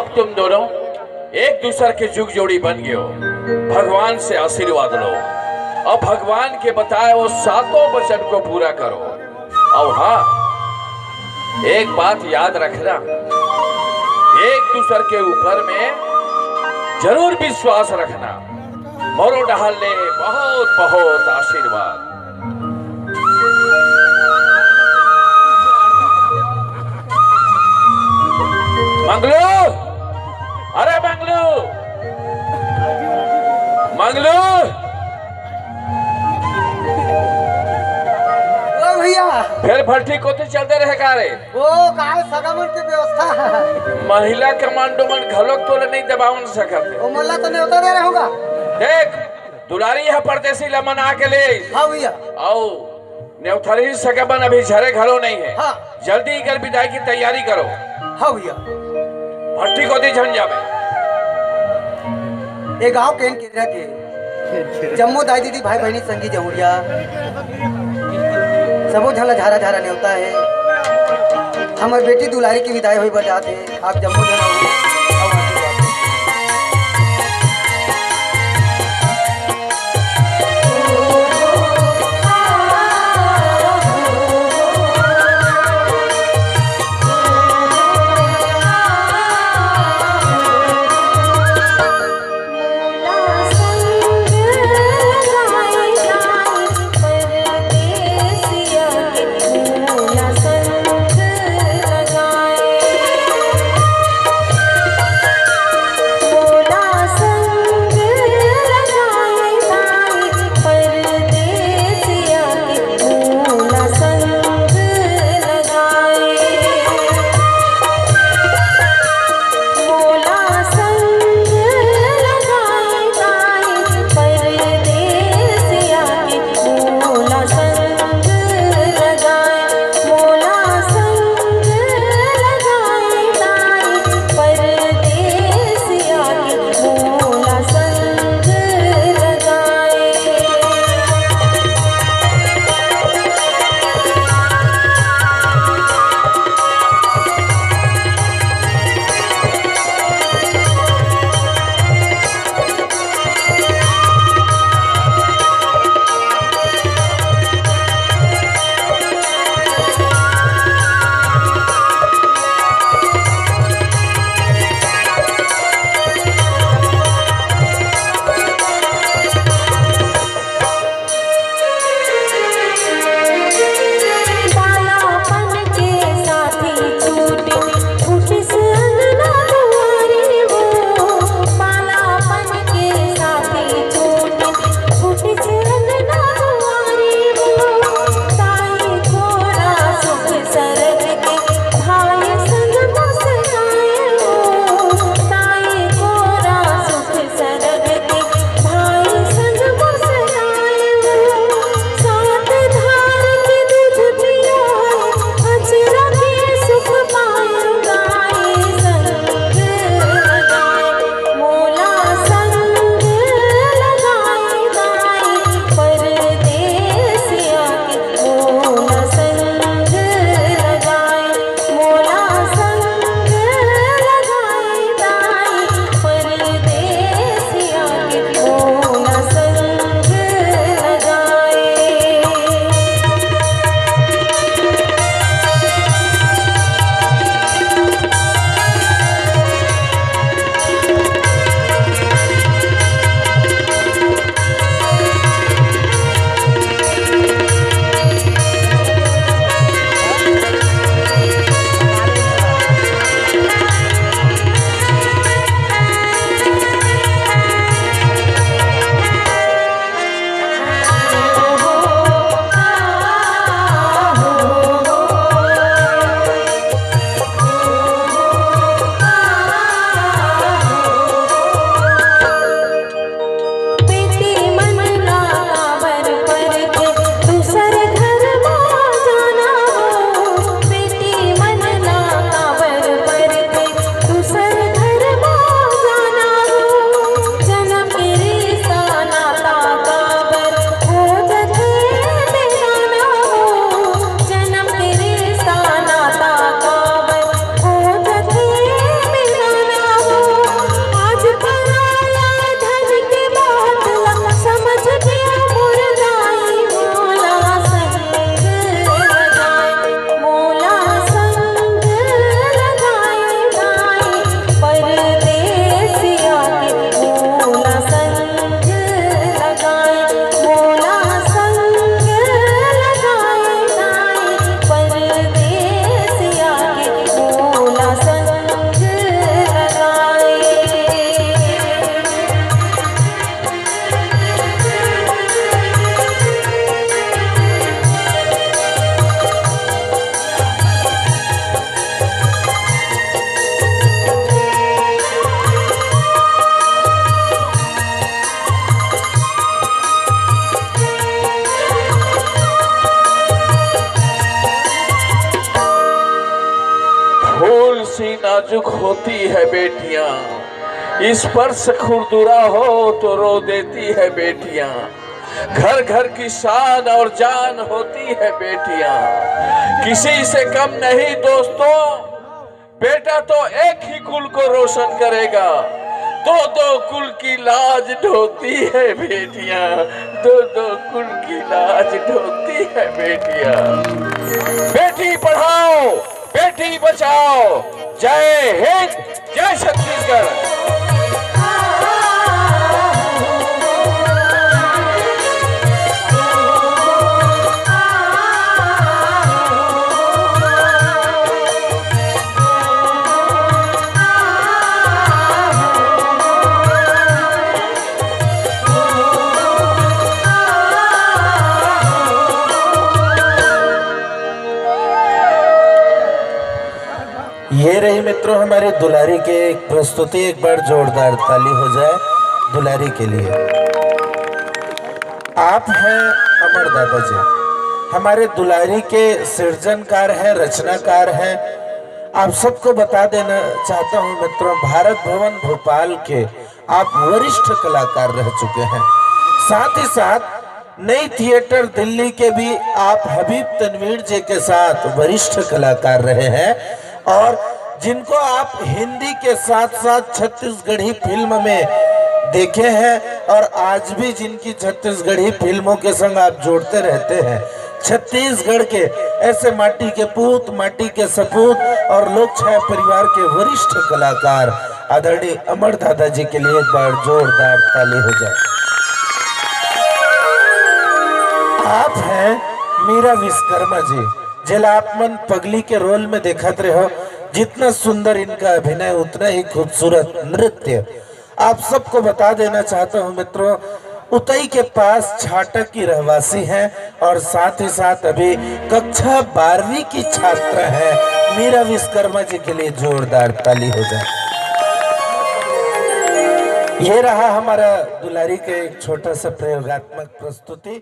अब तुम दोनों एक दूसरे के जुग जोड़ी बन गए हो। भगवान से आशीर्वाद लो और भगवान के बताए वो सातों वचन को पूरा करो। और हाँ, एक बात याद रखना, एक दूसरे के ऊपर में जरूर विश्वास रखना। मोरो डहाल ले बहुत बहुत आशीर्वाद। मंगलू, अरे मंगलू, मंगलू, ओ भैया फिर भट्टी को तो चलते रहे कारे। वो काहे सगामन की व्यवस्था है। महिला कमांडो मन घलोक तो नहीं दबावन सकते। वो मोल्ला तो नहीं होता दे रहा होगा। देख दुलारी है परदेसी लमन आके ले। हाँ भैया। आओ नेवथरी सगाबन अभी झरे घरों नहीं है। हाँ। जल्दी कर विदाई की तैयारी करो। हाँ भैया। भट्टी को दी झंझा में। ये गांव के केंद्र के जम्मू दाई दीदी भाई बहनी संगी जमुरिया सबो झला झारा झारा ने होता है। हमारी बेटी दुलारी की विदाई हुई बजात है। आप जम्मू झला कोमल सी नाजुक होती है बेटियां, इस पर से खुरदुरा हो तो रो देती है बेटियां। घर घर की शान और जान होती है बेटियां, किसी से कम नहीं दोस्तों। बेटा तो एक ही कुल को रोशन करेगा, दो दो कुल की लाज ढोती है बेटियां, दो दो कुल की लाज ढोती है बेटियां। बेटी पढ़ाओ, बेटी बचाओ, जय हिंद, जय छत्तीसगढ़। ये रही मित्रों हमारे दुलारी के एक प्रस्तुति। एक बार जोरदार ताली हो जाए दुलारी के लिए। आप हैं अमर दादाजी, हमारे दुलारी के सृजनकार हैं, रचनाकार हैं। आप सबको बता देना चाहता हूं मित्रों, भारत भवन भोपाल के आप वरिष्ठ कलाकार रह चुके हैं। साथ ही साथ नई थिएटर दिल्ली के भी आप हबीब तनवीर जी के साथ वरिष्ठ कलाकार रहे हैं, और जिनको आप हिंदी के साथ साथ छत्तीसगढ़ी फिल्म में देखे हैं, और आज भी जिनकी छत्तीसगढ़ी फिल्मों के संग आप जोड़ते रहते हैं। छत्तीसगढ़ के ऐसे माटी के पूत, माटी के सपूत और लोक छाया परिवार के वरिष्ठ कलाकार आदरणीय अमर दादाजी के लिए एक बार जोरदार ताली हो जाए। आप हैं मीरा विश्वकर्मा जी, जिला आप मन पगली के रोल में देखते रहे हो। जितना सुंदर इनका अभिनय उतना ही खूबसूरत नृत्य। आप सबको बता देना चाहता हूं मित्रों, उतई के पास छाटक की रहवासी हैं, और साथ ही साथ अभी कक्षा 12वीं की छात्रा है। मीरा विश्वकर्मा जी के लिए जोरदार ताली हो जाए। ये रहा हमारा दुलारी का एक छोटा सा प्रयोगात्मक प्रस्तुति।